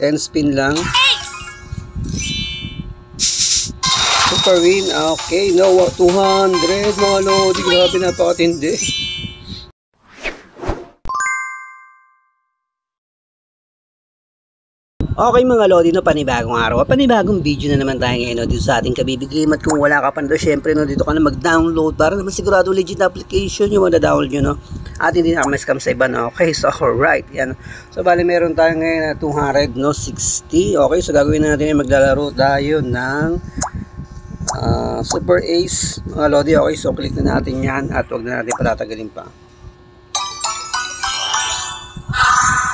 10 spin lang. Super win. Okay, no, 200 mga lodi. Grabe, napakatindi. Okay mga lodi, no, panibagong araw, panibagong video na naman tayo ngayon, no, dito sa ating kabibigim. At kung wala ka pa na, syempre, no, dito ka na mag-download para naman sigurado legit na application yung mada-download nyo, no, at hindi na scam sa iba, no. Okay, so alright, yan. So bali meron tayo ngayon na 200, no, 60. Okay, so gagawin natin yung maglalaro tayo ng Super Ace mga lodi. Okay, so click na natin yan at huwag na natin patatagalin pa.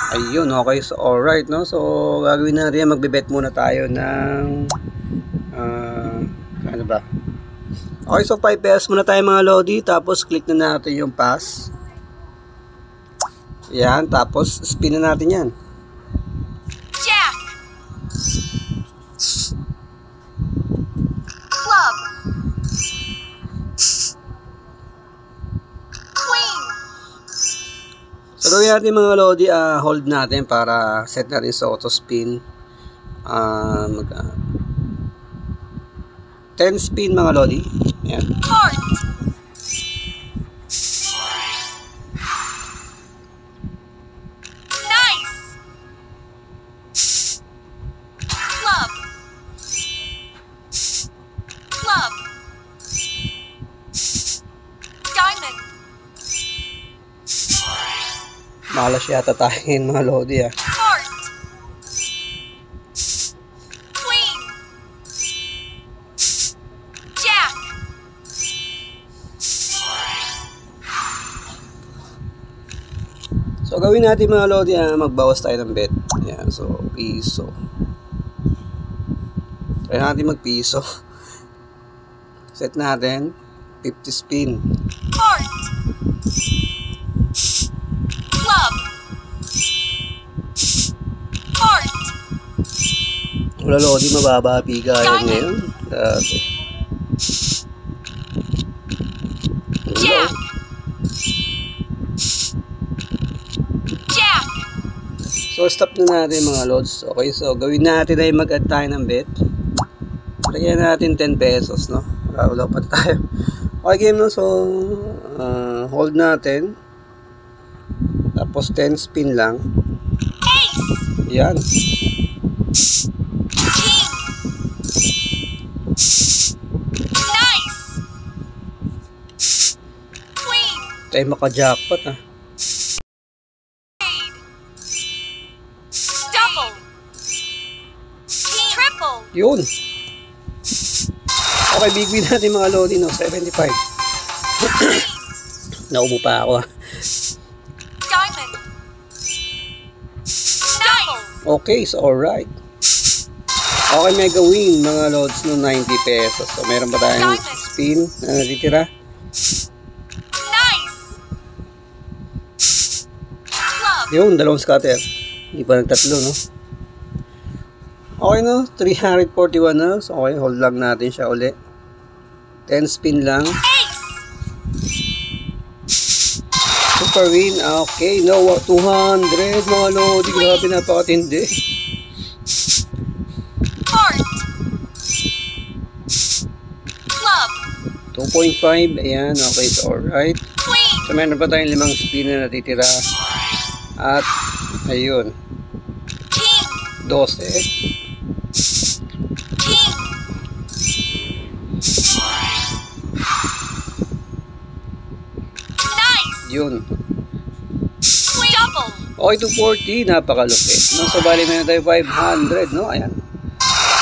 Ayun, okay, so alright, no, so gagawin na rin, magbe-bet muna tayo ng ano ba, okay, so 5 pesos muna tayo mga lodi, tapos click na natin yung pass, yan, tapos spin na natin yan. Jack, club, queen. So gawin natin mga lodi, hold natin para set natin sa auto spin. 10 spin mga lodi. Ayan. Heart, nice. Club, club, diamond. Malas yata tayo ngayon mga lodi, Heart, queen, jack, So gawin natin mga lodi, magbawas tayo ng bet. Ayan, so piso. Try natin magpiso. Set natin 50 spin. heart, club, heart, Wala lodi, mababa bigayan ngayon. Grabe. jack, jack, So stop na natin mga lods. Okay, so gawin natin ay mag-add tayo ng bet. Lagyan natin 10 pesos, no? Wala pa tayo. Okay game, no? So hold natin. Tapos 10 spin lang. ace, Yan. king, nice, queen, Tayo maka-jackpot, spade, double, king, triple, Yun. Okay, big win natin mga lodi, no? 75. Naubo pa ako, diamond, double, Okay, so alright. Okay, mega win mga lods, no, 90 pesos. So meron pa tayong spin na natitira. nice, club, Yun, dalawang scatter. Hindi pa nagtatlo, no? Okay, no? 341 na. So okay, hold lang natin siya uli. 10 spin lang. ace, Super win. Okay, no, 200 mga lodi. Grabe, napakatindi. heart, club, 2.5. Ayan, okay, so alright. queen, So meron pa tayong 5 spin na natitira. At ayun, king, 12. king, nice, Yun. queen, double, Okay, 240. Napakalupit. No? So bali meron tayo 500, no? Ayan.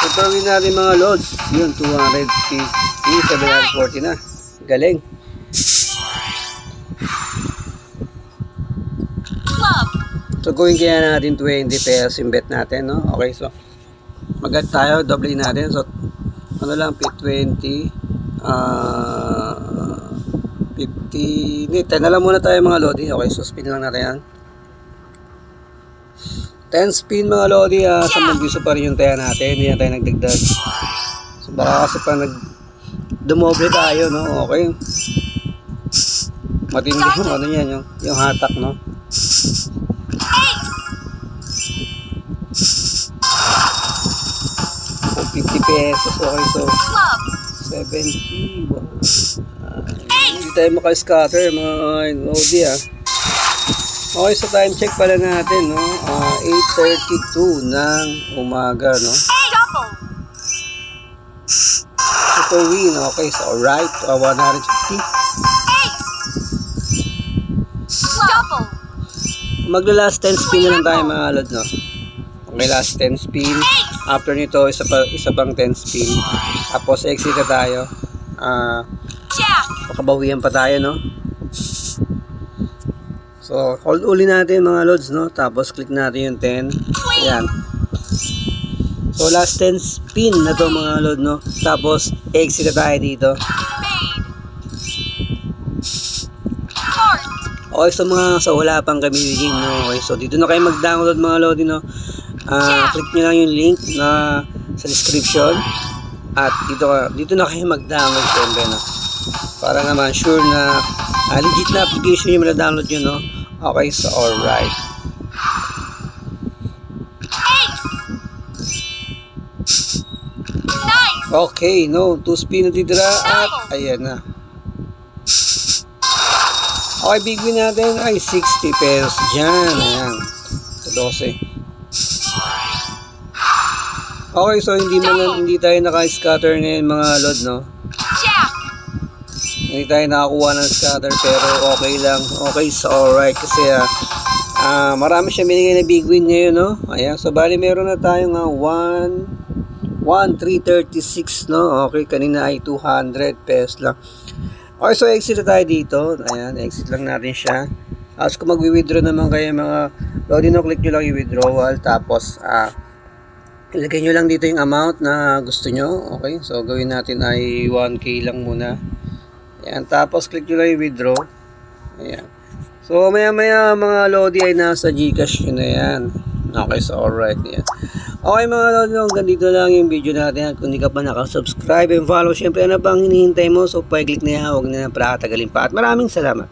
So gawin natin mga lods. Yun, 250. 740 na. Galing. club, So gawin kaya natin 20 pesos yung bet natin, no? Okay, so mag-add tayo, doble natin. So ano lang, P20 50, hindi, 10 na lang muna tayo mga lodi. Okay, so spin lang natin yan. 10 spin mga lodi, 10 piso pa rin yung taya natin, hindi na tayo nagdagdag. So baka kasi pa dumoble tayo, no? Okay, matindi yung ano yan, yung hatak, no? ace, 50 pesos. Okay, so Club. 70. Hindi tayo maka-scatter mga Lodi Okay, so time check pala natin, no? 8:32 ng umaga, no? Double. Super win, okay, so alright, 150. Double. Magla-last 10 spin na lang tayo mga lod, no? Okay, last 10 spin. After nito, isa pang 10 spin. Tapos exit na tayo. Jack. Makabawian pa tayo, no? So, hold uli natin mga lods, no? Tapos click natin yung 10. Ayan. So, last 10 spin na to mga lod, no? Tapos exit na tayo dito. Spade. Heart. Okay, so wala pang kami game, no? Okay, so dito na kayo mag-download mga lodi, no? Click nyo lang yung link na sa description. At dito na kayo mag-download syempre, no? Para naman sure na legit na application yung na-download nyo, no? Okay, so alright. Nice. Okay, no, 2 spin na titira at ayan na. Okay, big win natin ay 60 pesos dyan. Ayan, sa 12. Okay, so hindi tayo naka-scatter ngayon mga lod, no? Jack. Hindi tayo nakakuha ng scatter pero okay lang. Okay, so alright kasi marami siya binigay na big win ngayon, no? Ayan, so bali meron na tayo nga 1,336, no? Okay, kanina ay 200 pesos lang. Okay, so exit na tayo dito. Ayan, exit lang natin siya. Tapos kung mag-withdraw naman kayo mga lodi, no, click nyo lang yung withdrawal. Tapos ilagay nyo lang dito yung amount na gusto nyo. Okay, so gawin natin ay 1K lang muna. Ayan, tapos click nyo lang yung withdraw. Ayan. So maya mga lodi ay nasa Gcash yun na yan. Okay, so alright. Ayan. Okay mga lodi, hanggang dito lang yung video natin. Kung hindi ka pa nakasubscribe and follow, syempre ano pang hinihintay mo? So, pa-click na yan, huwag na para tagalin pa. At maraming salamat.